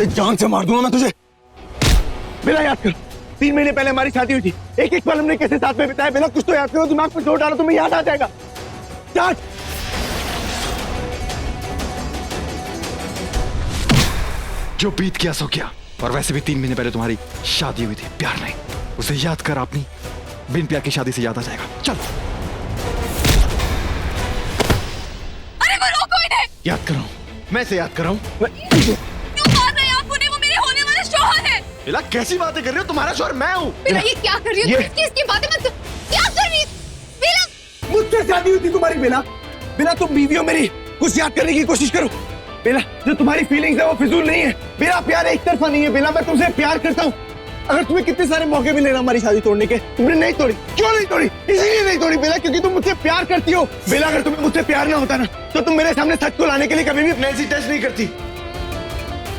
जान से मार दूंगा मैं तुझे। बेला याद कर, 3 महीने पहले हमारी शादी हुई थी। एक एक पल हमने कैसे साथ में बिताया। बेला कुछ तो याद करो, दिमाग पर जोर डालो, तुम्हें याद आ जाएगा। याद जो बीत गया सो क्या। और वैसे भी 3 महीने पहले तुम्हारी शादी हुई थी, प्यार नहीं। उसे याद कर, अपनी बिन प्यार की शादी से याद आ जाएगा। चल। अरे वो रोको इन्हें। याद कर रहा हूँ, मैं इसे याद कर रहा हूँ। क्यों मार रहे हैं आप उन्हें? वो मेरे होने वाले शौहर है। बेला कैसी बातें कर रही हो? तुम्हारा शौहर मैं हूँ। बेला ये क्या कर रही हो? किसकी बातें मत क्या कर रही? बेला मुझसे शादी हुई थी तुम्हारी। बेला, बेला तुम बीवी हो मेरी, कुछ याद करने की कोशिश करो। बेला जो तुम्हारी फीलिंग्स है वो फिजूल नहीं है। बेला प्यार एक तरफा नहीं है। बेला मैं तुमसे प्यार करता हूँ। अगर तुम्हें कितने सारे मौके मिले ना हमारी शादी तोड़ने के, तुमने नहीं तोड़ी। क्यों नहीं तोड़ी? इसीलिए नहीं तोड़ी बेला, क्योंकि तुम मुझसे प्यार करती हो। बेला अगर तुम्हें मुझसे प्यार ना होता ना, तो तुम मेरे सामने सच को लाने के लिए कभी भी नैन्सी टच नहीं करती।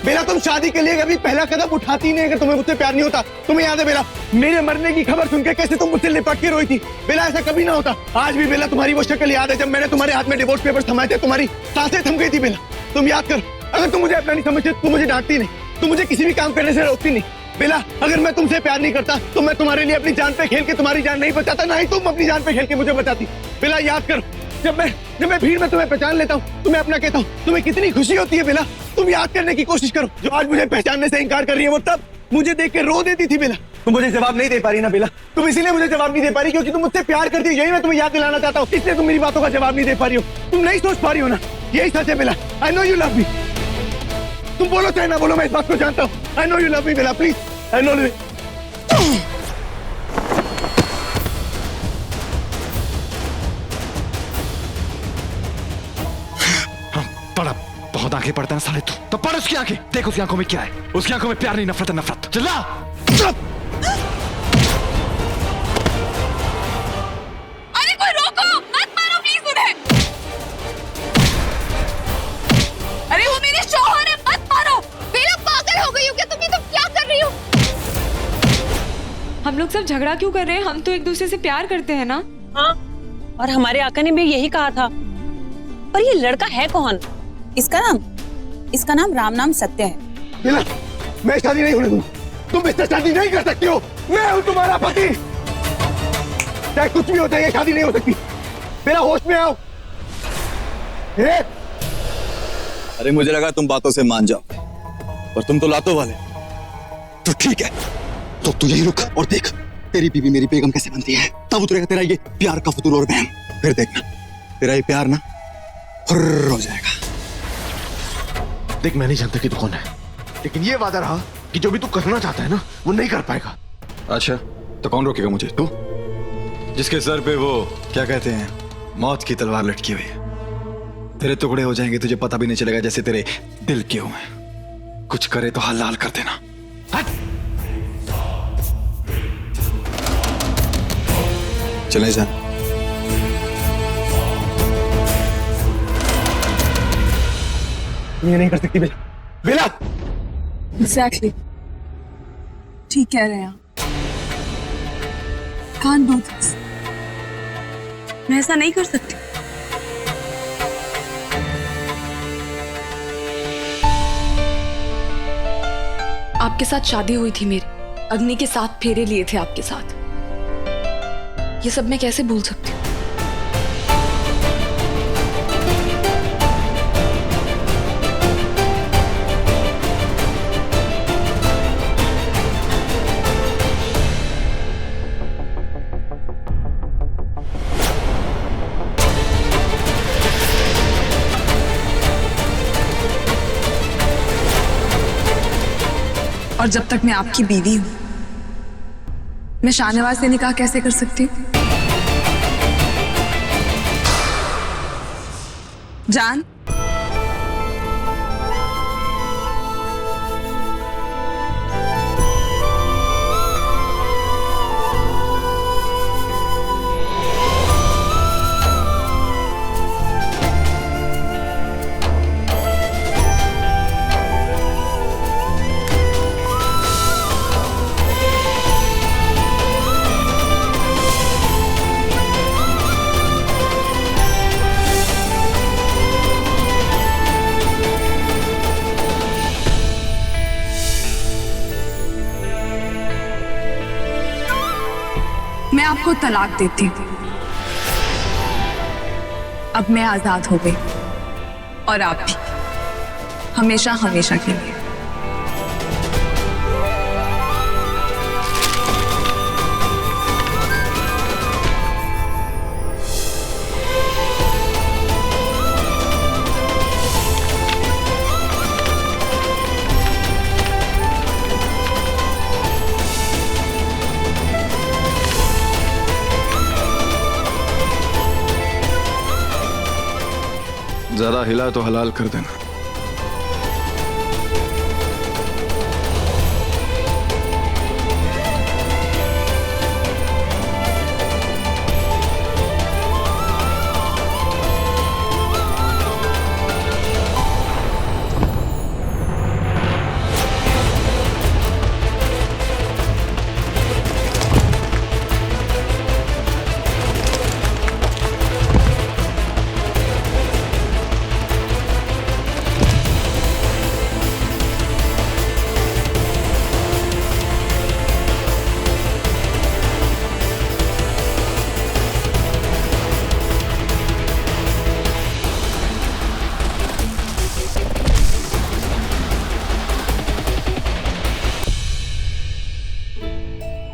बेला तुम शादी के लिए कभी पहला कदम उठाती नहीं अगर तुम्हें मुझसे प्यार नहीं होता। तुम्हें याद है बेला, मेरे मरने की खबर सुनकर कैसे तुम मुझसे लिपट के रोई थी। बेला ऐसा कभी ना होता। आज भी बेला तुम्हारी वो शक्ल याद है जब मैंने तुम्हारे हाथ में डिवोर्स पेपर्स थमाए थे, तुम्हारी सांसें थम गई थी। बेला तुम याद करो, अगर तुम मुझे अपना नहीं समझते तुम मुझे डांटती नहीं, तुम मुझे किसी भी काम करने से रोकती नहीं। बेला अगर मैं तुमसे प्यार नहीं करता तो मैं तुम्हारे लिए अपनी जान पे खेल के तुम्हारी जान नहीं बचाता, ना ही तुम अपनी जान पे खेल के मुझे बचाती। बेला याद करो, जब मैं भीड़ में तुम्हें पहचान लेता हूँ, तुम्हें अपना कहता हूँ, तुम्हें कितनी खुशी होती है। बेला तुम याद करने की कोशिश करो, जो आज मुझे पहचानने से इनकार कर रही है वो तब मुझे देख के रो देती थी। बेला तुम मुझे जवाब नहीं दे पा रही ना बेला, तुम इसीलिए मुझे जवाब नहीं दे पा रही क्योंकि तुम मुझसे प्यार करती हो। यही मैं तुम्हें याद दिलाना चाहता हूँ, इसलिए तुम मेरी बातों का जवाब नहीं दे पा रही हो। तुम नहीं सोच पा रही हो ना, यही सच है Bela. I know you love me. तुम बोलो चाहे ना बोलो, मैं इस बात को जानता हूँ। I know you love me Bella, please. I know. बड़ा बहुत आंखें पड़ता है ना साले तू, तो पढ़ उसकी आंखें, देख उसकी आंखों में क्या है। उसकी आंखों में प्यार नहीं, नफरत है, नफरत। चिल्ला। अरे कोई रोको, मत मारो प्लीज उन्हें। अरे वो मेरे शौहर है, मत मारो। बेला पागल हो गई हो क्या तुम? ये तुम क्या कर रही हो? हम लोग सब झगड़ा क्यों कर रहे हैं? हम तो एक दूसरे से प्यार करते हैं ना। हाँ, और हमारे आका ने भी यही कहा था। पर ये लड़का है कौन? इसका नाम राम नाम सत्य है। बेला मैं शादी नहीं होने दूंगा। तुम इससे शादी नहीं कर सकती हो। मैं हूं तुम्हारा पति, चाहे कुछ भी हो जाए, ये शादी नहीं हो सकती। बेला होश में आओ। अरे मुझे लगा तुम बातों से मान जाओ, पर तुम तो लातों वाले। तो ठीक है, तो तू यही रुक और देख तेरी बीवी मेरी बेगम कैसे बनती है। तब उतरेगा तेरा ये प्यार का फतूर और बहम। फिर देखना तेरा ये प्यार ना फुर्र हो जाएगा। देख मैं नहीं जानता कि तू कौन है, लेकिन ये वादा रहा कि जो भी तू करना चाहता है ना वो नहीं कर पाएगा। अच्छा तो कौन रोकेगा मुझे? तू, जिसके सर पे वो क्या कहते हैं, मौत की तलवार लटकी हुई है। तेरे टुकड़े हो जाएंगे, तुझे पता भी नहीं चलेगा जैसे तेरे दिल के हुए। कुछ करे तो हलाल कर देना। हट। चले जा। ये नहीं कर सकती बेला। बेला Exactly. ठीक कह रहे हैं आप। Can't do this. मैं ऐसा नहीं कर सकती। आपके साथ शादी हुई थी मेरी, अग्नि के 7 फेरे लिए थे आपके साथ। ये सब मैं कैसे भूल सकती हूँ? और जब तक मैं आपकी बीवी हूं, मैं शाहनवाज से निकाह कैसे कर सकती हूँ? जान, को तलाक देती। अब मैं आजाद हो गई और आप भी, हमेशा हमेशा के लिए। ज्यादा हिला तो हलाल कर देना।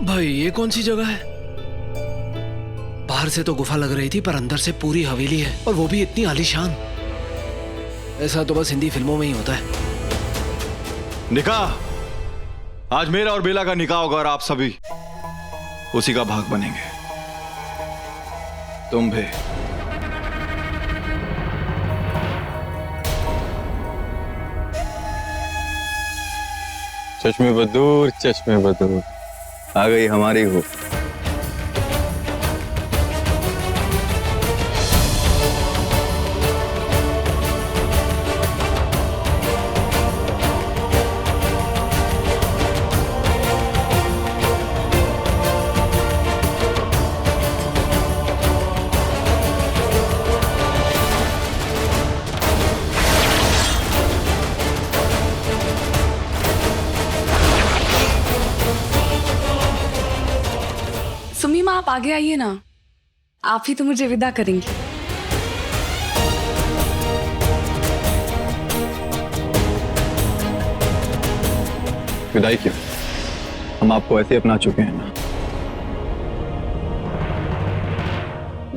भाई ये कौन सी जगह है? बाहर से तो गुफा लग रही थी, पर अंदर से पूरी हवेली है, और वो भी इतनी आलीशान। ऐसा तो बस हिंदी फिल्मों में ही होता है। निकाह, आज मेरा और बेला का निकाह होगा और आप सभी उसी का भाग बनेंगे। तुम भी। चश्मे बदूर, चश्मे बदूर, आ गई हमारी हो। सुमी माँ, आप आगे आइए ना, आप ही तो मुझे विदा करेंगी। विदाई क्यों? हम आपको ऐसे अपना चुके हैं ना।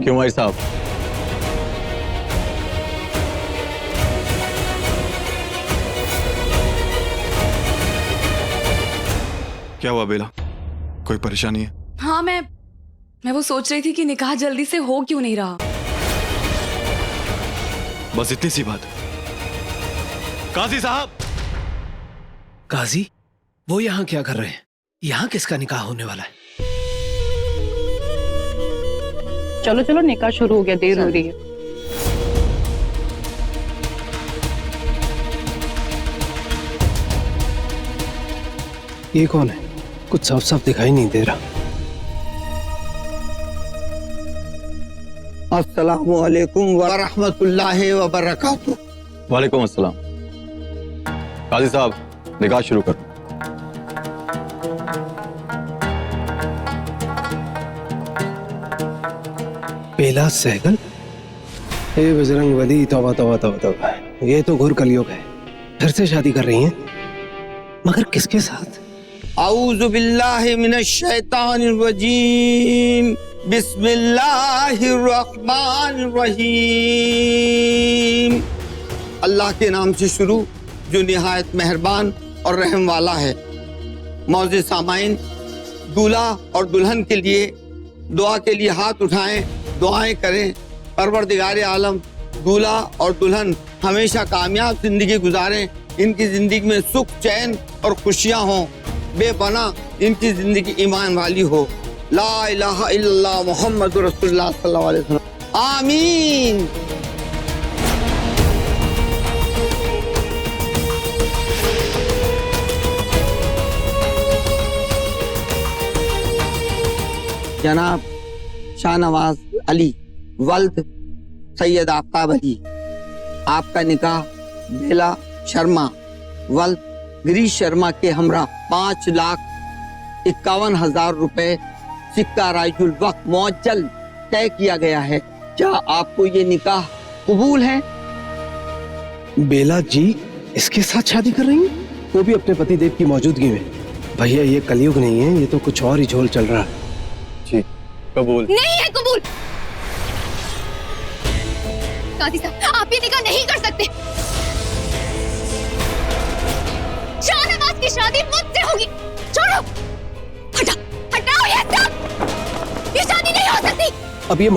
क्यों भाई साहब? क्या हुआ बेला, कोई परेशानी है? हाँ, मैं वो सोच रही थी कि निकाह जल्दी से हो क्यों नहीं रहा। बस इतनी सी बात। काजी साहब। काजी, वो यहाँ क्या कर रहे हैं? यहाँ किसका निकाह होने वाला है? चलो चलो, निकाह शुरू हो गया, देर हो रही है। ये कौन है? कुछ साफ साफ दिखाई नहीं दे रहा। अस्सलामु अलैकुम व रहमतुल्लाहि व बरकातुहू। वालेकुम अस्सलाम। काजी साहब, निकाह शुरू करो। बेला सहगल, हे बजरंग बली, तौबा तौबा तौबा तौबा। ये तो घोर कलयुग है, फिर से शादी कर रही हैं, मगर किसके साथ? औज़ु बिल्लाहि मिनश शैतानिर रजीम, बिस्मिल्लाहिर रहमानिर रहीम। अल्लाह के नाम से शुरू जो निहायत मेहरबान और रहम वाला है। मौज़े सामाइन, दूल्हा और दुल्हन के लिए दुआ के लिए हाथ उठाएं, दुआएं करें। परवरदिगार आलम दूल्हा और दुल्हन हमेशा कामयाब जिंदगी गुजारें, इनकी जिंदगी में सुख, चैन और खुशियां हों, बेपना इनकी जिंदगी ईमान वाली हो। ला इलाहा इल्लल्लाह मुहम्मदुर रसूलुल्लाह सल्लल्लाहु अलैहि वसल्लम। आमीन। जनाब शाहनवाज अली वल्द सैयद आफ्ताब अली, आपका निकाह बेला शर्मा वल्द गिरीश शर्मा के हमरा 5,51,000 रुपए सिक्का राइजुल वक्त मुअज्जल तय किया गया है। क्या आपको ये निकाह कबूल है? बेला जी इसके साथ शादी कर रही हैं, वो भी अपने पतिदेव की मौजूदगी में। भैया ये कलयुग नहीं है, ये तो कुछ और ही झोल चल रहा है। जी कबूल। नहीं है कबूल। काजी साहब आप ये निकाह नहीं कर सकते। शाहनवाज की शादी मुझसे होगी। छोड़ो, हटा, हटाओ ये सब। ये शादी नहीं हो सकती। अब ये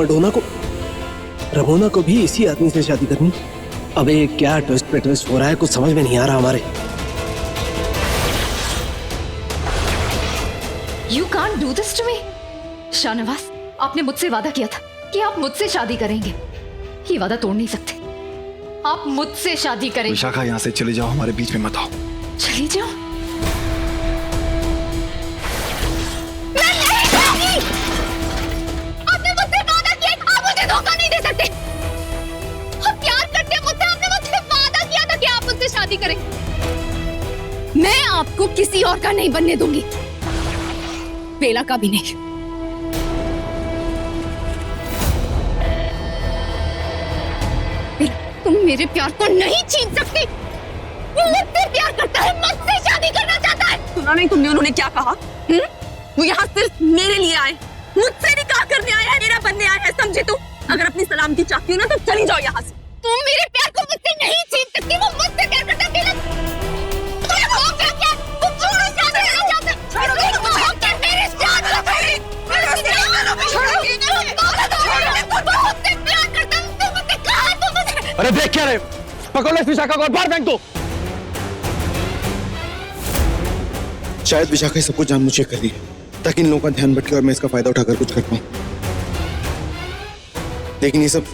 रमोना को भी इसी आदमी से शादी करनी। अब ये क्या ट्विस्ट पे ट्विस्ट हो रहा है, कुछ समझ में नहीं आ रहा हमारे। You can't do this to me. Shahnawaz, आपने मुझसे वादा किया था कि आप मुझसे शादी करेंगे। ये वादा तोड़ नहीं सकते। आप मुझसे शादी करेंगे। विशाखा यहाँ से चले जाओ, हमारे बीच में मत आओ। चली जाओ। आपने मुझसे वादा किया, आप मुझे धोखा नहीं दे सकते। आप प्यार करते हैं मुझसे, आपने मुझसे वादा किया था कि आप मुझसे शादी करेंगे। मैं आपको किसी और का नहीं बनने दूंगी, बेला का भी नहीं। तुम मेरे प्यार को नहीं छीन सकती। वो मुझसे प्यार करता है, मुझसे शादी करना चाहता है। सुना नहीं तुमने उन्होंने क्या कहा? वो यहाँ सिर्फ मेरे लिए आए, मुझसे निकाह करने आया है, मेरा बनने आया है, समझे तुम? अगर अपनी सलामती चाहती हो ना तो चली जाओ यहाँ से। तुम मेरे प्यार को मुझसे नहीं छीन सकती। वो मुझसे प्यार करता है। बेला तुम्हें हो क्या क्या? तुम छोड़ो, शादी करना चाहते हो। छोड़ो, तुम हो क्या? मेरी शादी छोड़ो, मुझसे प्यार करता है। तुम मुझसे कहा, तुम मुझे। अरे देख क्या रहे, पकड़ो इस विशाखा को और बाहर फेंक दो। शायद विशाखा सब कुछ जानबूझ कर रही है ताकि इन लोगों का ध्यान भटके और मैं इसका फायदा उठाकर कुछ कर पाऊं। लेकिन ये सब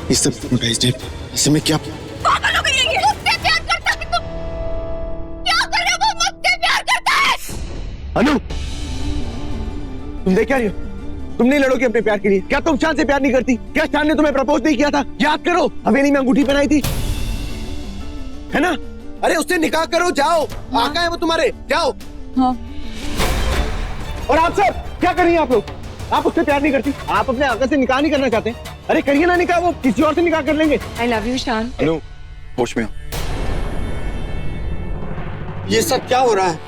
hypnotized है। इससे मैं क्या पागल हो गई है ये। मुझसे प्यार करता है तुम। क्या कर रहे हो? वो मुझसे प्यार करता है। अनु, तुम देख क्या रही हो? तुम नहीं लड़ोगी अपने प्यार के लिए? क्या तुम शान से प्यार नहीं करती? क्या शान ने तुम्हें प्रपोज नहीं किया था? याद करो, हवेली में अंगूठी पहनाई थी, है ना? अरे उससे निकाह करो, जाओ। आका है वो तुम्हारे, जाओ। हाँ। और आप सब क्या कर रही हैं? आप लोग, आप उससे प्यार नहीं करती, आप अपने आका से निकाह नहीं करना चाहते? अरे करिए ना निकाह, वो किसी और से निकाह कर लेंगे। I love you, शान। अनु होश में आओ। ये सब क्या हो रहा है?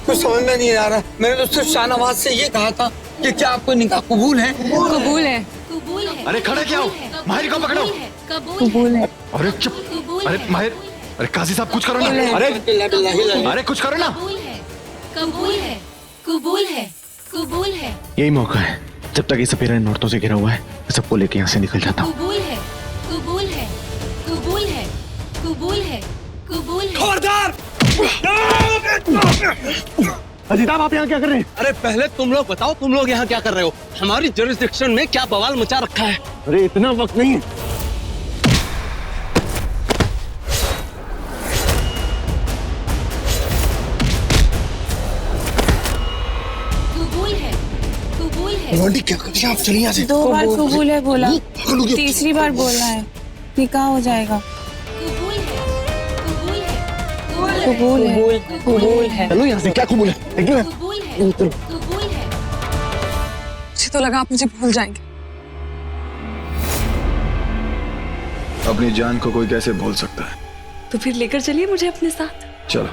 कुछ समझ में नहीं आ रहा। मैंने तो सिर्फ शाहनवाज से ये कहा था कि क्या आपको निकाह कबूल है? कबूल है। कबूल है। अरे खड़े क्या हो? माहिर को पकड़ो। कबूल है। अरे चुप। अरे माहिर, अरे काजी साहब कुछ करो ना। अरे कुछ करो ना। कबूल है, कबूल है, कबूल है, यही मौका है। जब तक ये सपेरा इन औरतों से घिरा हुआ है, मैं सबको लेके यहाँ से निकल जाता हूँ। कबूल है, कबूल है, कबूल है, कबूल है, कबूल है। खबरदार! अजीताब, आप यहाँ क्या कर रहे हैं? अरे पहले तुम लोग बताओ, तुम लोग यहाँ क्या कर रहे हो? हमारी जुरिस्डिक्शन में क्या बवाल मचा रखा है? अरे इतना वक्त नहीं है। कबूल है, कबूल है। लौंडी क्या कर रही है? आप चलिए यहाँ से। 2 बार कबूल है बोला, तीसरी बार बोलना है, निकाह हो जाएगा। कबूल है, कबूल है, कबूल है। कबूल है। चलो यहाँ से। क्या कबूल है? देखिए कबूल है, कबूल है। मुझे तो लगा आप मुझे भूल जाएंगे। अपनी जान को कोई कैसे भूल सकता है? तो फिर लेकर चलिए मुझे अपने साथ। चलो।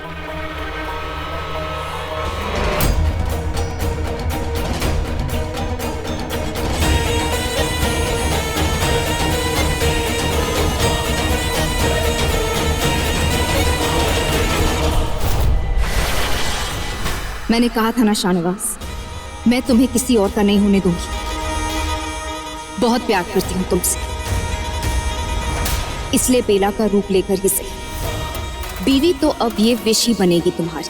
मैंने कहा था ना शाहनवाज, मैं तुम्हें किसी और का नहीं होने दूंगी। बहुत प्यार करती हूँ तुमसे, इसलिए बेला का रूप लेकर ही सही। बीवी तो अब ये विश ही बनेगी तुम्हारी।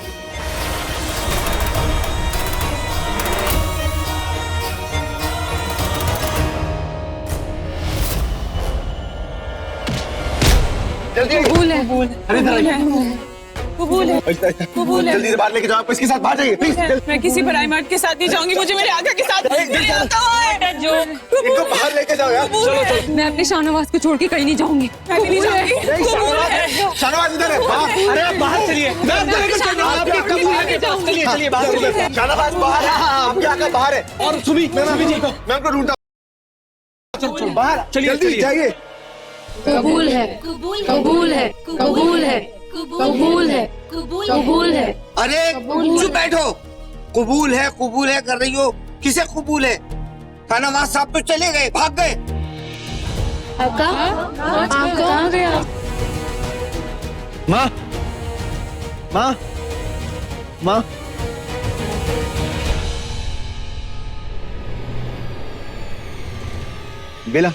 कबूल है। अरे कबूल है। कबूल है, कबूल है। जल्दी से बाहर लेके जाओ, आप इसके साथ बाहर जाइए प्लीज। मैं किसी पराई मर्द के साथ नहीं जाऊंगी, मुझे मेरे आका के साथ मेरे आका है जो इनको बाहर लेके जाओ यार। चलो मैं अपने शाहनवाज को छोड़ के कहीं नहीं जाऊंगी, मैं भी नहीं जाऊंगी। कबूल है। शाहनवाज इधर है, बाहर। अरे आप बाहर चलिए, मैं आपको लेकर चलूंगा, आपके कबूल है। चलिए चलिए बाहर चलिए। शाहनवाज बाहर है, आपके आका बाहर है। और सुबी मैं उनको ढूंढता हूं। बाहर चलिए, जल्दी जाइए। कबूल है, कबूल है, कबूल है, कबूल है, कबूल है। अरे चुप बैठो। कबूल है कर रही हो, किसे कबूल है? शाहनवाज साहब तो चले गए, भाग गए। आका, आप कहाँ गए? माँ माँ माँ बेला,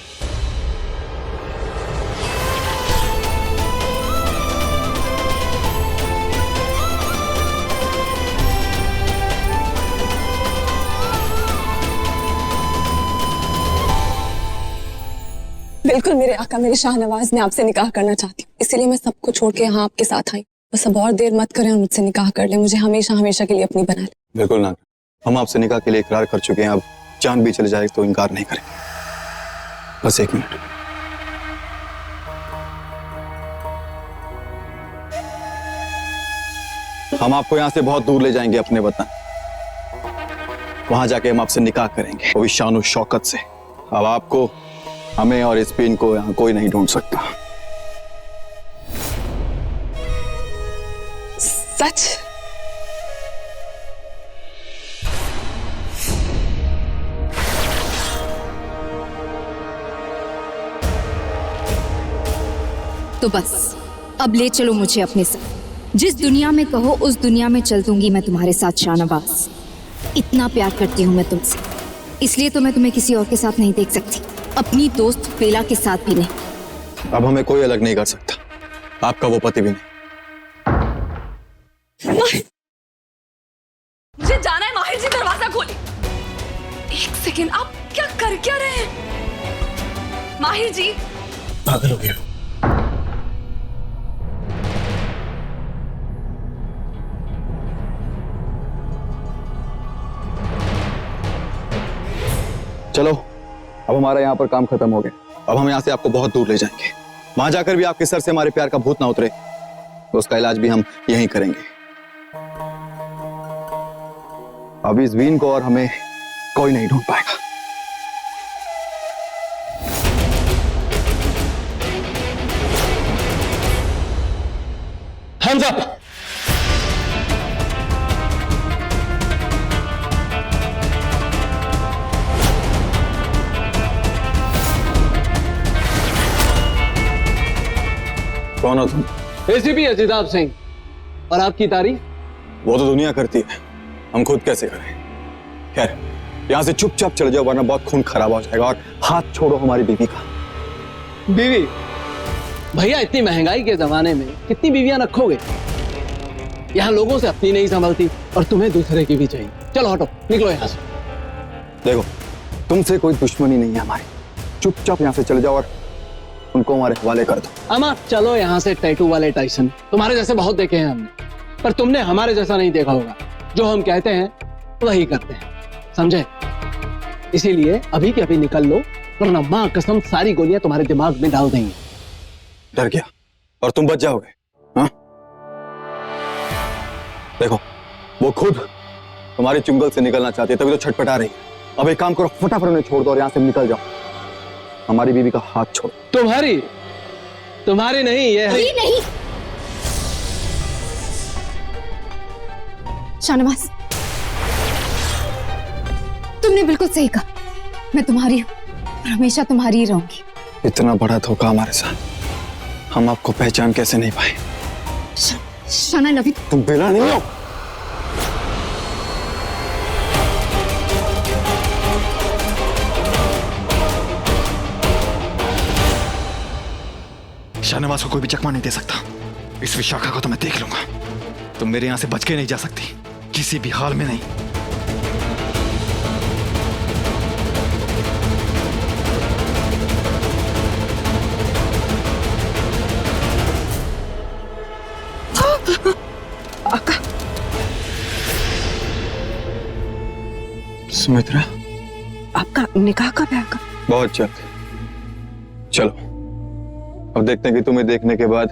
बिल्कुल मेरे आका, मेरे शाहनवाज, मैं आपसे निकाह करना चाहती हूँ, इसीलिए मैं सबको छोड़ के यहाँ आपके साथ आई। बस अब और देर मत करें और मुझसे निकाह कर ले, मुझे हमेशा हमेशा के लिए अपनी बना ले। बिल्कुल ना, हम आपसे निकाह के लिए इकरार कर चुके हैं, अब जान भी चले जाए तो इनकार नहीं करेंगे। बस 1 मिनट। हम आपको यहाँ से बहुत दूर ले जाएंगे, अपने वतन। वहां जाके हम आपसे निकाह करेंगे, वो भी शान शौकत से। अब आपको, हमें और इस पिन को यहाँ कोई नहीं ढूंढ सकता। सच? तो बस अब ले चलो मुझे अपने साथ। जिस दुनिया में कहो उस दुनिया में चल दूंगी मैं तुम्हारे साथ शाहनवाज। इतना प्यार करती हूँ मैं तुमसे, इसलिए तो मैं तुम्हें किसी और के साथ नहीं देख सकती, अपनी दोस्त बेला के साथ भी नहीं। अब हमें कोई अलग नहीं कर सकता, आपका वो पति भी नहीं। मुझे जाना है, माहिर जी दरवाजा खोले। 1 सेकेंड, आप क्या रहे हैं? माहिर जी पागल हो गए हो। चलो, अब हमारा यहाँ पर काम खत्म हो गया। अब हम यहाँ से आपको बहुत दूर ले जाएंगे, वहां जाकर भी आपके सर से हमारे प्यार का भूत ना उतरे, तो उसका इलाज भी हम यहीं करेंगे। अब इस वीन को और हमें कोई नहीं ढूंढ पाएगा। Hands up! कौन हो तुम? एसीपी अजिताब सिंह। और आपकी तारीफ? वो तो दुनिया करती है, हम खुद कैसे करें? खैर, यहाँ से चुपचाप चले जाओ, वरना बहुत खून खराब हो जाएगा। और हाथ छोड़ो हमारी बीवी का। बीवी? भैया, इतनी महंगाई के जमाने में कितनी बीवियां रखोगे? यहाँ लोगों से अपनी नहीं संभलती और तुम्हें दूसरे की भी चाहिए। चलो हटो, निकलो यहाँ से। देखो, तुमसे कोई दुश्मनी नहीं है हमारी, चुपचाप यहाँ से चले जाओ और उनको हमारे हवाले कर दो। अमा, चलो यहाँ से। टैटू वाले टाइसन तुम्हारे जैसे बहुत देखे हैं हमने, पर तुमने हमारे जैसा नहीं देखा होगा। जो हम कहते हैं वही करते हैं, समझे? इसीलिए अभी के अभी निकल लो, वरना माँ कसम सारी गोलियां तुम्हारे दिमाग में डाल देंगे। डर गया और तुम बच जाओगे? हाँ? देखो, वो खुद तुम्हारे चुंगल से निकलना चाहती है, तभी तो छटपटा रही है। अब एक काम करो, फटाफट उन्हें छोड़ दो और यहाँ से निकल जाओ। हमारी बीवी का हाथ छोड़ो। तुम्हारी नहीं, ये है। नहीं शाहनवाज, तुमने बिल्कुल सही कहा, मैं तुम्हारी हूँ और हमेशा तुम्हारी ही रहूंगी। इतना बड़ा धोखा हमारे साथ, हम आपको पहचान कैसे नहीं पाए? शाना, लव यू। तुम बेला नहीं हो। शाहनवाज को कोई भी चकमा नहीं दे सकता। इस विशाखा को तो मैं देख लूंगा। तुम मेरे यहां से बच के नहीं जा सकती, किसी भी हाल में नहीं। सुमित्रा, आपका निकाह कब है आका? बहुत जल्द। चलो अब देखते हैं कि तुम्हें देखने के बाद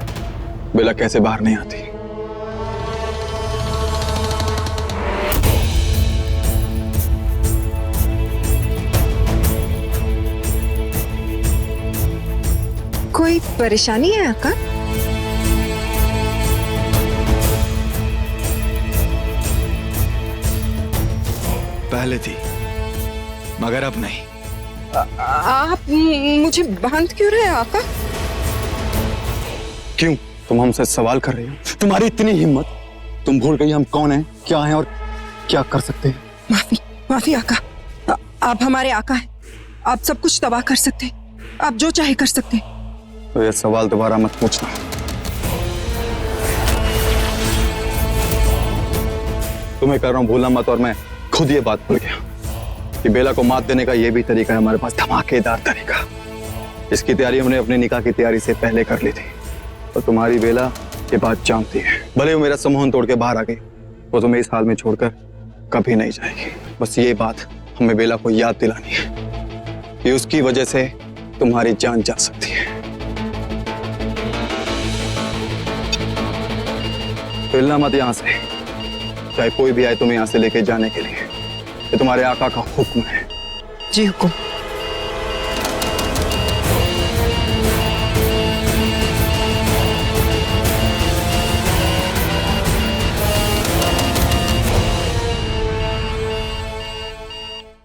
बेला कैसे बाहर नहीं आती। कोई परेशानी है आका? पहले थी मगर अब नहीं। आप मुझे बांध क्यों रहे आका? क्यों तुम हमसे सवाल कर रही हो? तुम्हारी इतनी हिम्मत, तुम भूल गई हम कौन हैं, क्या हैं और क्या कर सकते हैं? माफी माफी आका, आप हमारे आका हैं, आप सब कुछ तबाह कर सकते हैं, आप जो चाहे कर सकते हैं। तो ये सवाल दोबारा मत पूछना। तुम्हें कर रहा हूं भूलना मत, और मैं खुद ये बात भूल गया कि बेला को मात देने का ये भी तरीका है हमारे पास, धमाकेदार तरीका। इसकी तैयारी हमने अपने निकाह की तैयारी से पहले कर ली थी, और तुम्हारी बेला ये बात जानती है। भले वो मेरा सम्मोहन तोड़ के बाहर आ गई, वो तुम्हें इस हाल में छोड़कर कभी नहीं जाएगी। बस ये बात हमें बेला को याद दिलानी है कि उसकी वजह से तुम्हारी जान जा सकती है। हिलना मत यहां से, चाहे कोई भी आए तुम्हें यहां से लेके जाने के लिए। ये तुम्हारे आका का हुक्म है। जी हुक्म।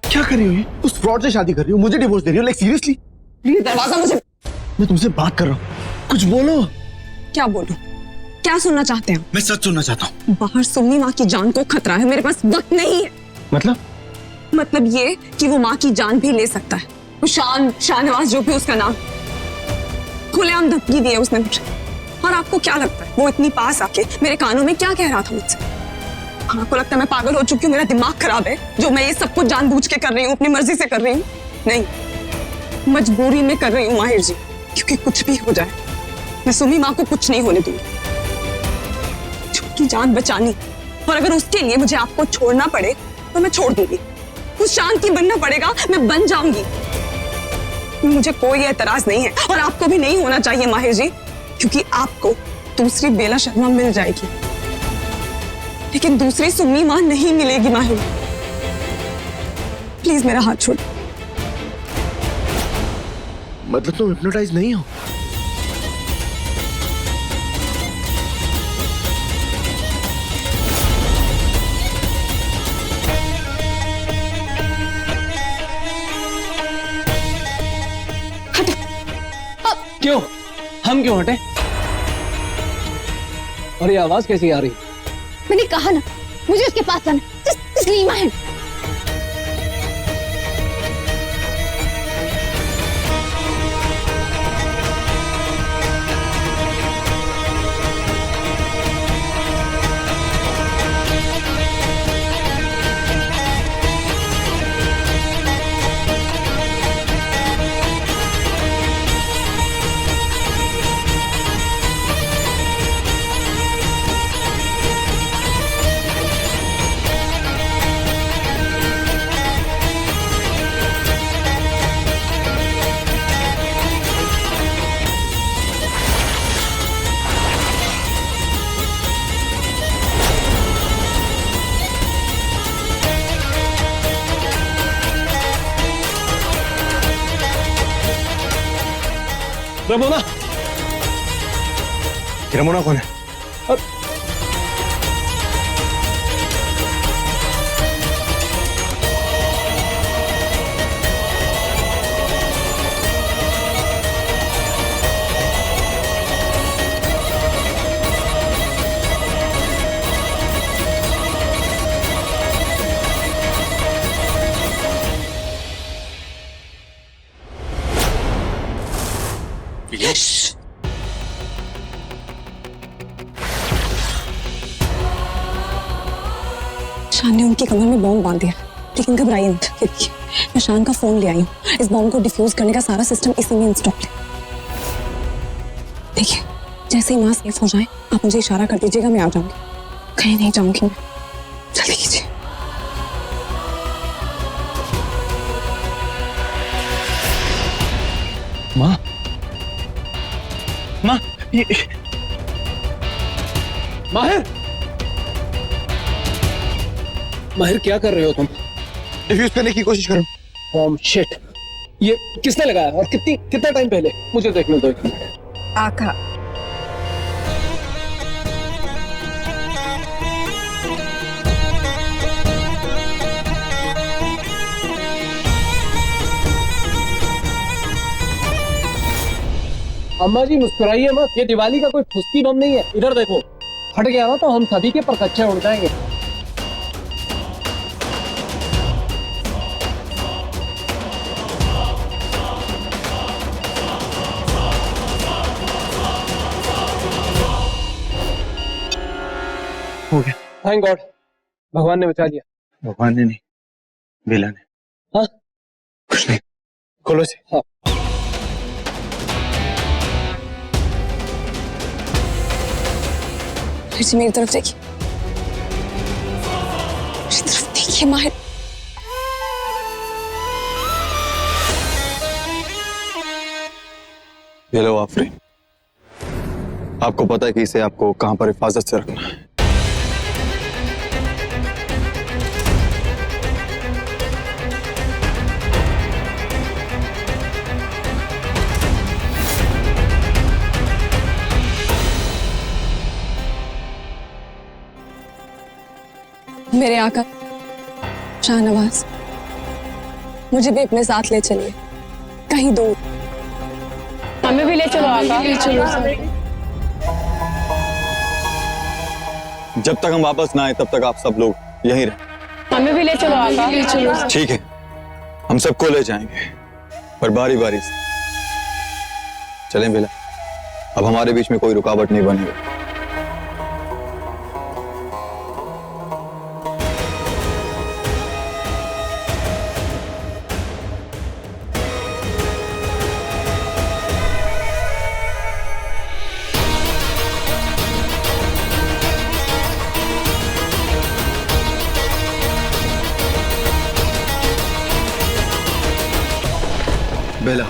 क्या कर रही हो? उस फ्रॉड से शादी कर रही हो, मुझे डिवोर्स दे रही हो? Like seriously? प्लीज दरवाजा मुझे। मैं तुमसे बात कर रहा हूँ, कुछ बोलो। क्या बोलूं? क्या सुनना चाहते हैं? मैं सच सुनना चाहता हूँ। बाहर सुम्मी माँ की जान को खतरा है, मेरे पास वक्त नहीं है। मतलब ये कि वो माँ की जान भी ले सकता है। वो शाहनवाज जो भी उसका नाम, खुलेआम धमकी दी है उसने मुझे। और आपको क्या लगता है वो इतनी पास आके मेरे कानों में क्या कह रहा था मुझसे? आपको लगता है मैं पागल हो चुकी हूँ, मेरा दिमाग खराब है, जो मैं ये सब कुछ जानबूझ के कर रही हूँ, अपनी मर्जी से कर रही हूँ? नहीं, मजबूरी में कर रही हूँ माहिर जी, क्योंकि कुछ भी हो जाए मैं सुम्मी माँ को कुछ नहीं होने दूंगी। की जान बचानी, और अगर उसके लिए मुझे आपको छोड़ना पड़े तो मैं छोड़ दूंगी। उस शांति बनना पड़ेगा, मैं बन जाऊंगी। मुझे कोई एतराज नहीं है, और आपको भी नहीं होना चाहिए माहिर जी, क्योंकि आपको दूसरी बेला शर्मा मिल जाएगी, लेकिन दूसरी सुम्मी मां नहीं मिलेगी माहिर। प्लीज मेरा हाथ छोड़। मतलब तुम हिप्नोटाइज नहीं हो? क्यों? हम क्यों हटे? और ये आवाज कैसी आ रही? मैंने कहा ना, मुझे उसके पास जाना, इसलिए माहिर। रमोना, रमोना कौन है? शान ने उनकी कमर में बॉम्ब बांध दिया, लेकिन घबराइए मत। मैं शान का फोन ले आई हूँ, इस बॉम्ब को डिफ्यूज करने का सारा सिस्टम इसी में इंस्टॉल है। देखिए, जैसे ही मां सेफ हो जाए आप मुझे इशारा कर दीजिएगा, मैं आ जाऊंगी। कहीं नहीं जाऊंगी मैं, जल्दी कीजिए। माँ, माँ, ये माहिर, माहिर क्या कर रहे हो तुम? डिफ्यूज करने की कोशिश करो। ओम शिट, ये किसने लगाया और कितना टाइम पहले? मुझे देखने दो एक मिनट। आका, अम्मा जी मुस्कुराइए मत, ये दिवाली का कोई फुस्की बम नहीं है। इधर देखो, फट गया ना तो हम सभी के परकच्चे उड़ जाएंगे। हो गया। थैंक गॉड, भगवान ने बचा लिया। भगवान ने नहीं, बेला ने। हाँ, कुछ नहीं, खोलो इसे। हाँ। फिर से मेरी तरफ देखिए, मेरी तरफ देखिए माहिर। ये लो आफरीन, आपको पता है कि इसे आपको कहां पर हिफाजत से रखना है। मेरे आका शाहनवाज, मुझे भी अपने साथ ले चलिए कहीं दूर। हमें भी ले चलो आका। ले चलो। जब तक हम वापस ना आए तब तक आप सब लोग यहीं रहे। हमें भी ले चलो आका। ले चलो। ठीक है, हम सबको ले जाएंगे, पर बारी बारी से। चलें बेला, अब हमारे बीच में कोई रुकावट नहीं बनेगी। बेला,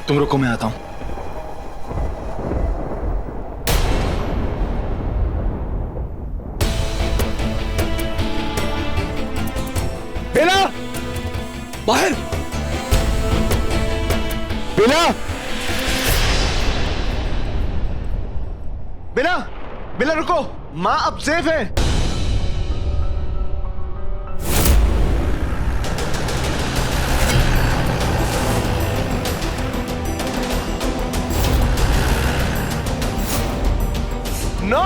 तुम रुको, मैं आता हूं। बेला, बाहर। बेला, बेला, बेला रुको, माँ अब सेफ है। नो,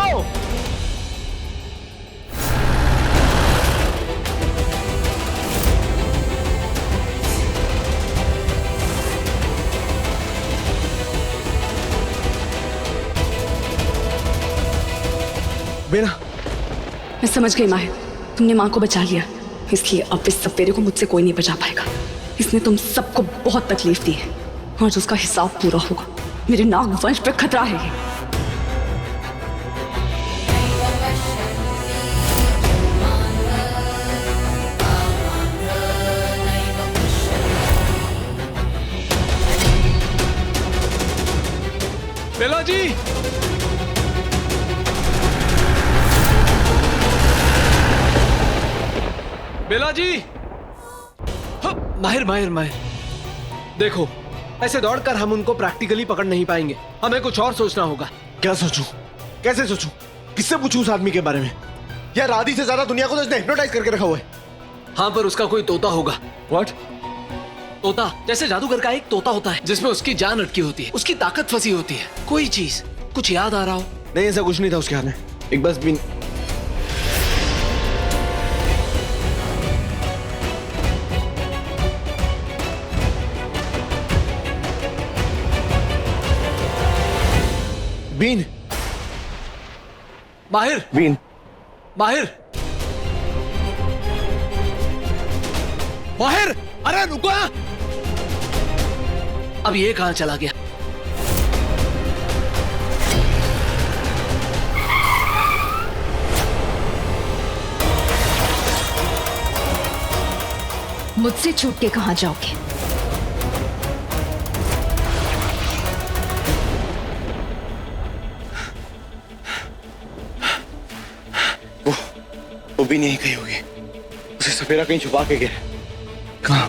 बेला, मैं समझ गई माहिर, तुमने माँ को बचा लिया, इसलिए अब इस सपेरे को मुझसे कोई नहीं बचा पाएगा। इसने तुम सबको बहुत तकलीफ दी है और उसका हिसाब पूरा होगा। मेरे नाग वंश पे खतरा है ये। बेला जी, बेला जी। हाँ, माहिर माहिर माहिर, देखो ऐसे दौड़कर हम उनको प्रैक्टिकली पकड़ नहीं पाएंगे, हमें कुछ और सोचना होगा। क्या सोचूं? कैसे सोचूं? किससे पूछूं उस आदमी के बारे में? यार आधी से ज्यादा दुनिया को तो इसने हिप्नोटाइज करके रखा हुआ है। हाँ, पर उसका कोई तोता होगा। व्हाट? तोता, जैसे जादूगर का एक तोता होता है जिसमें उसकी जान अटकी होती है, उसकी ताकत फंसी होती है, कोई चीज कुछ याद आ रहा हो। नहीं, ऐसा कुछ नहीं था उसके हाथ में। एक बस भी बीन। माहिर, बीन, माहिर, माहिर, अरे रुको। अब ये कहां चला गया? मुझसे छूट के कहां जाओगे? भी नहीं कही होगी। उसे सपेरा कहीं छुपा के गया। कहाँ?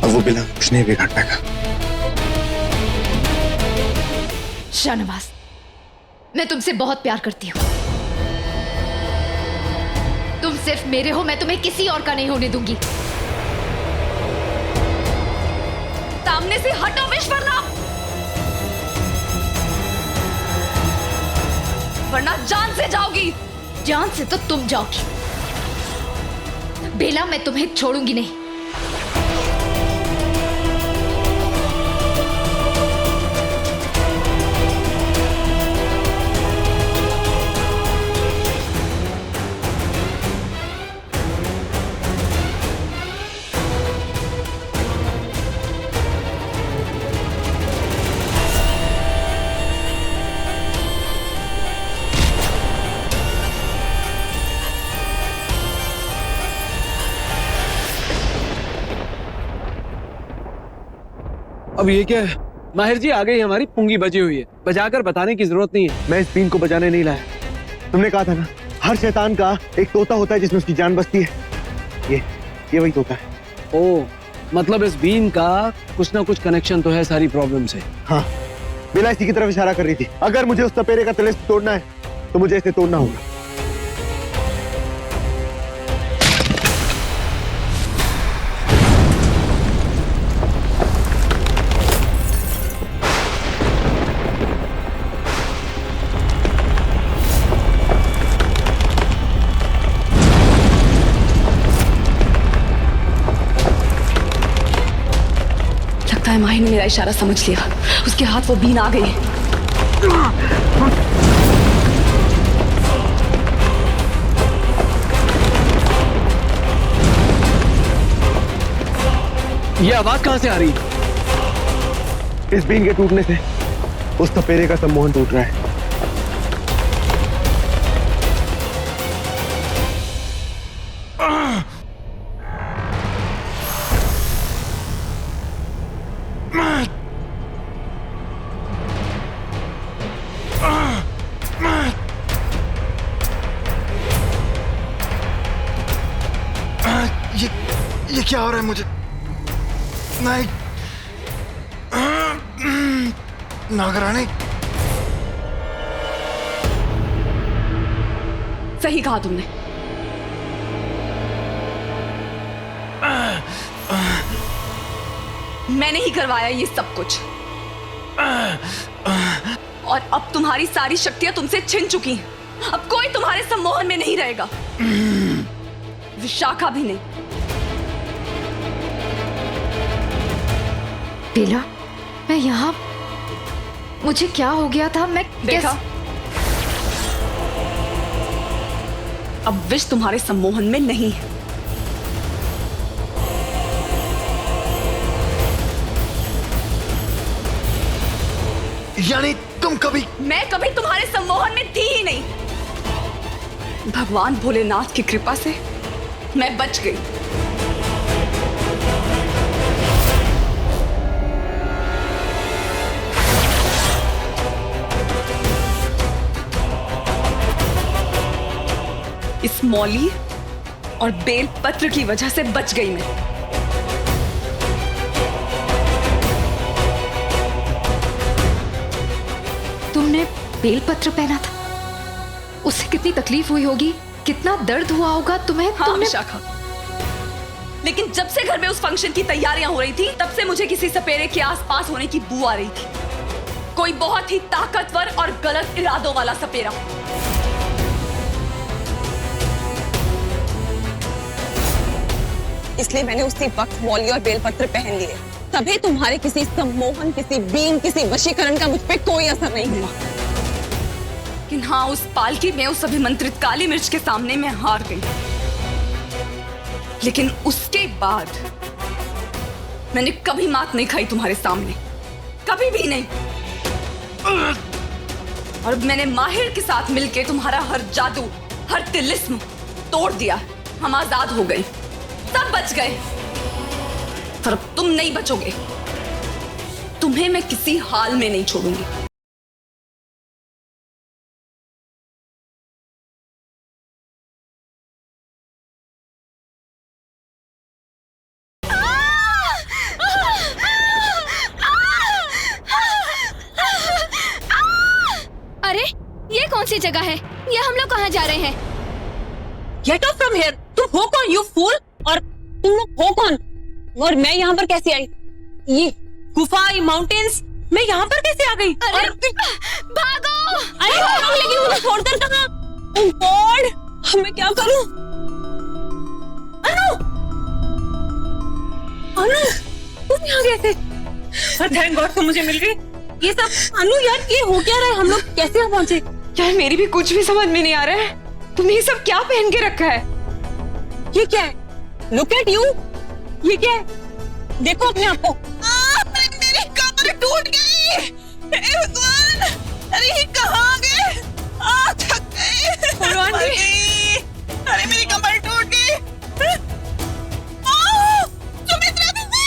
वो बिना कुछ नहीं बिगाड़ पाएगा। शाहनवाज, मैं तुमसे बहुत प्यार करती हूँ। तुम सिर्फ मेरे हो, मैं तुम्हें किसी और का नहीं होने दूंगी। सामने से हटो विश्वरना, वरना जान से जाओगी। जान से तो तुम जाओगी बेला, मैं तुम्हें छोड़ूंगी नहीं। अब ये क्या है? माहिर जी आ गई, हमारी पुंगी बजी हुई है, बजाकर बताने की जरूरत नहीं है। मैं इस बीन को बजाने नहीं लाया। तुमने कहा था ना, हर शैतान का एक तोता होता है जिसमें उसकी जान बसती है। ये वही तोता है। ओ, मतलब इस बीन का कुछ ना कुछ कनेक्शन तो है सारी प्रॉब्लम से। हाँ, बेला इसी की तरफ इशारा कर रही थी। अगर मुझे उस सपेरे का तिलिस्म तोड़ना है तो मुझे इसे तोड़ना होगा। माहिर ने मेरा इशारा समझ लिया, उसके हाथ वो बीन आ गई है। ये आवाज कहां से आ रही? इस बीन के टूटने से उस सपेरे का सम्मोहन टूट रहा है। ये क्या हो रहा है मुझे? नहीं, नागरानी। सही कहा तुमने। मैंने ही करवाया ये सब कुछ, और अब तुम्हारी सारी शक्तियां तुमसे छिन चुकी हैं। अब कोई तुम्हारे सम्मोहन में नहीं रहेगा, विशाखा भी नहीं। बेला, मैं यहाँ, मुझे क्या हो गया था? मैं देखा, अब विष तुम्हारे सम्मोहन में नहीं है। यानी मैं कभी तुम्हारे सम्मोहन में थी ही नहीं। भगवान भोलेनाथ की कृपा से मैं बच गई। इस मौली और बेल पत्र की वजह से बच गई मैं। तुमने बेल पत्र पहना था, उससे कितनी तकलीफ हुई होगी, कितना दर्द हुआ होगा तुम्हें। हाँ, तुमने विशाखा, लेकिन जब से घर में उस फंक्शन की तैयारियां हो रही थी, तब से मुझे किसी सपेरे के आसपास होने की बू आ रही थी। कोई बहुत ही ताकतवर और गलत इरादों वाला सपेरा। इसलिए मैंने उसी वक्त मौली और बेलपत्र पहन लिए, तभी तुम्हारे किसी सम्मोहन, किसी बीन, किसी वशीकरण का मुझ पे कोई असर नहीं हुआ। लेकिन हाँ, उस पालकी में उस अभिमंत्रित काली मिर्च के सामने मैं हार गई। लेकिन उसके बाद मैंने कभी मात नहीं खाई तुम्हारे सामने, कभी भी नहीं। और मैंने माहिर के साथ मिलकर तुम्हारा हर जादू, हर तिलिस्म तोड़ दिया। हम आजाद हो गए, सब बच गए, पर अब तुम नहीं बचोगे। तुम्हें मैं किसी हाल में नहीं छोड़ूंगी। अरे ये कौन सी जगह है? ये हम लोग कहाँ जा रहे हैं? Get out from here. तुम हो कौन, यू फूल? और तुम लोग हो कौन? और मैं यहाँ पर कैसे आई? ये गुफा, ये माउंटेन्स, मैं यहाँ पर कैसे आ गई? अरे भागो! अरे लेकिन मुझे छोड़कर कहाँ? ओह गॉड, अब मैं क्या करूँ? अनु, अनु, तुम यहाँ कैसे? थैंक गॉड तुम मुझे मिल गई। ये सब अनु यार, ये हो क्या रहा है? हम लोग कैसे यहाँ पहुंचे? यार मेरी भी कुछ भी समझ में नहीं आ रहा है। तुमने ये सब क्या पहन के रखा है? ये क्या है? Look at you. ये क्या है? देखो अपने आप को। मेरी कमर टूट गई। भगवान, अरे ये कहाँ गए? थक गई। भगवान जी, अरे मेरी कमर टूट गई। सुमित्रा दीदी,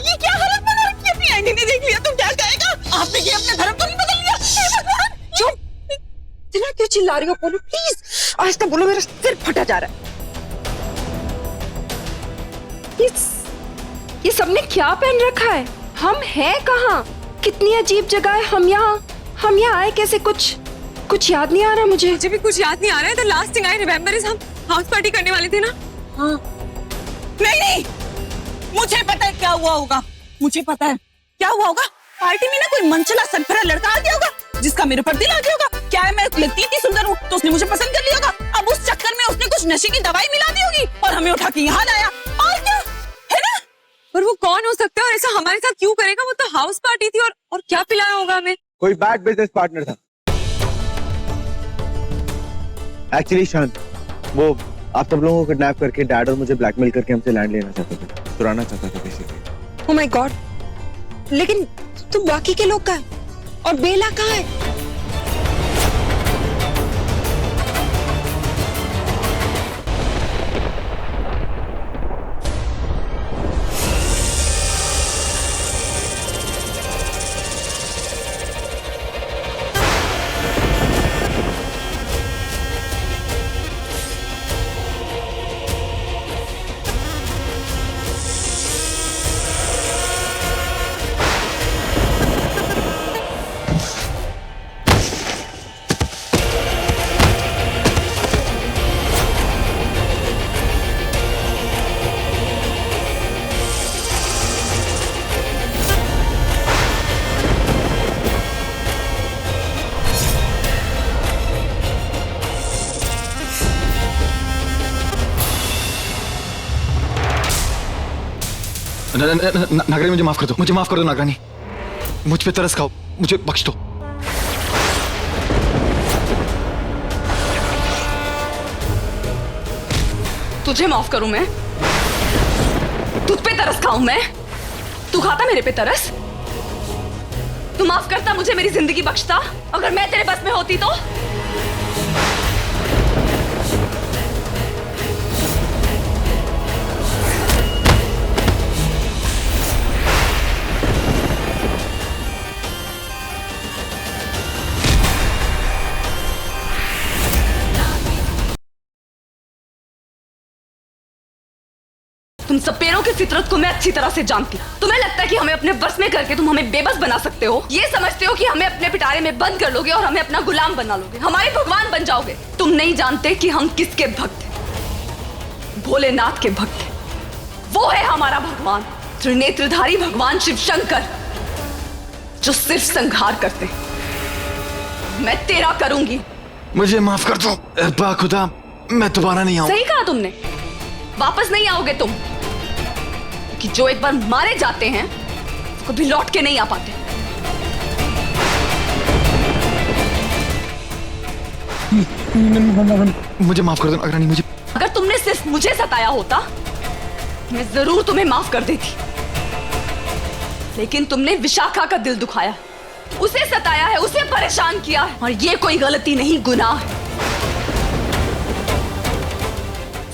ये क्या हालत बना रखी है? अपनी आईने ने देख लिया तो क्या कहेगा? आपने ये अपने धर्म को नहीं बदल लिया? चुप, इतना क्यों चिल्ला रही हो? बोलो प्लीज, आज तक बोलो, मेरा सिर फटा जा रहा है। ये सबने क्या पहन रखा है? हम हैं कहाँ? कितनी अजीब जगह है। हम यहाँ आए कैसे? कुछ याद नहीं आ रहा मुझे। मुझे भी कुछ याद नहीं आ रहा है। The last thing I remember is हम हाउस पार्टी करने वाले थे ना? हाँ। नहीं, मुझे पता है क्या हुआ होगा। मुझे पता है क्या हुआ होगा। पार्टी में ना कोई मनचला सनफरा लड़का आ गया होगा जिसका मेरे पर दिल आ गया होगा। क्या है, मैं लगती इतनी सुंदर हूँ तो उसने मुझे पसंद कर लिया होगा। अब उस चक्कर में उसने कुछ नशे की दवाई मिला दी होगी और हमें उठा के यहाँ लाया। और क्या है ना? पर वो कौन हो सकता है और ऐसा हमारे साथ क्यों करेगा? वो तो हाउस पार्टी थी। और क्या पिलाया होगा हमें? कोई बैड बिजनेस पार्टनर था एक्चुअली। शान, वो आप सब लोगों को किडनैप करके डैड और मुझे ब्लैकमेल करके हमसे लैंड लेना चाहता था, चुराना चाहता था बेसिकली। ओह माय गॉड, लेकिन तुम बाकी के लोग कहाँ हैं? और बेला कहाँ है? नागरानी, मुझे माफ कर दो, मुझे माफ कर दो नागरानी। मुझ पे तरस खाओ, मुझे बख्श दो। तुझे माफ करूं मैं? तुझ पे तरस खाऊं मैं? तू खाता मेरे पे तरस? तू माफ करता, मुझे मेरी जिंदगी बख्शता। अगर मैं तेरे बस में होती तो? तुम सपेरों की फितरत को मैं अच्छी तरह से जानती हूँ। तुम्हें लगता है कि हमें अपने बस में करके तुम हमें बेबस बना सकते हो? ये समझते हो कि हमें अपने पिटारे में बंद कर लोगे और हमें अपना गुलाम बना लोगे, हमारे भगवान बन जाओगे। तुम नहीं जानते कि हम किसके भक्त हैं। भोलेनाथ के भक्त हैं। वो है हमारा भगवान, त्रिनेत्रधारी भगवान शिव शंकर, जो सिर्फ संहार करते हैं। मैं तेरा करूंगी। मुझे माफ कर दो खुदा, मैं दोबारा नहीं आऊंगा। सही कहा तुमने, वापस नहीं आओगे तुम, कि जो एक बार मारे जाते हैं कभी लौट के नहीं आ पाते। मुझे माफ कर दो अग्रणी, मुझे। अगर तुमने सिर्फ मुझे सताया होता मैं जरूर तुम्हें माफ कर देती, लेकिन तुमने विशाखा का दिल दुखाया, उसे सताया है, उसे परेशान किया है, और ये कोई गलती नहीं, गुनाह है।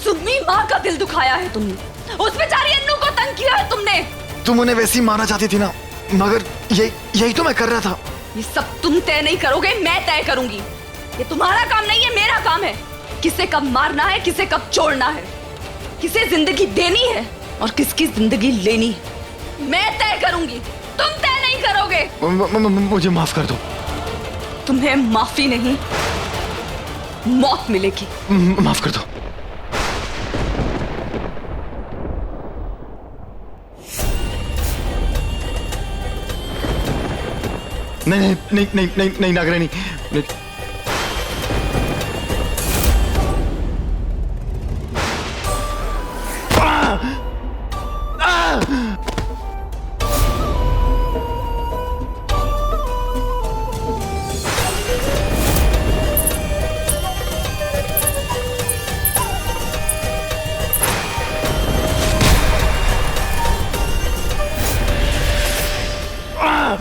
सुम्मी माँ का दिल दुखाया है तुमने, उस बेचारी अन्नू को तंग किया है तुमने। तुम उन्हें वैसे ही मारना चाहती थी ना, मगर यही तो मैं कर रहा था। ये सब तुम तय नहीं करोगे, मैं तय करूंगी। ये तुम्हारा काम नहीं है, मेरा काम है। किसे कब मारना है, किसे कब छोड़ना है, किसे जिंदगी देनी है और किसकी जिंदगी लेनी है, मैं तय करूंगी, तुम तय नहीं करोगे। मुझे माफ कर दो। तुम्हें माफी नहीं, मौत मिलेगी। माफ कर दो। नहीं नहीं नहीं नहीं नहीं नागरानी, नहीं।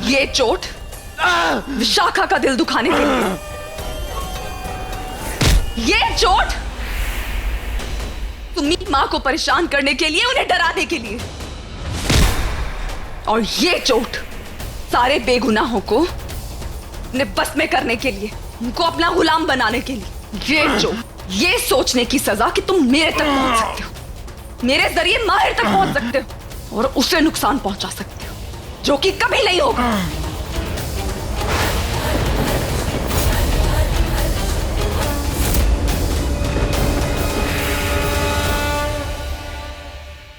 ये चोट विशाखा का दिल दुखाने के लिए, ये चोट तुम्ही मां को परेशान करने के लिए, उन्हें डराने के लिए, और ये चोट सारे बेगुनाहों को अपने बस में करने के लिए, उनको अपना गुलाम बनाने के लिए। ये चोट, ये सोचने की सजा कि तुम मेरे तक पहुंच सकते हो, मेरे जरिए माहिर तक पहुंच सकते हो और उसे नुकसान पहुंचा सकते हो, जो कि कभी नहीं होगा।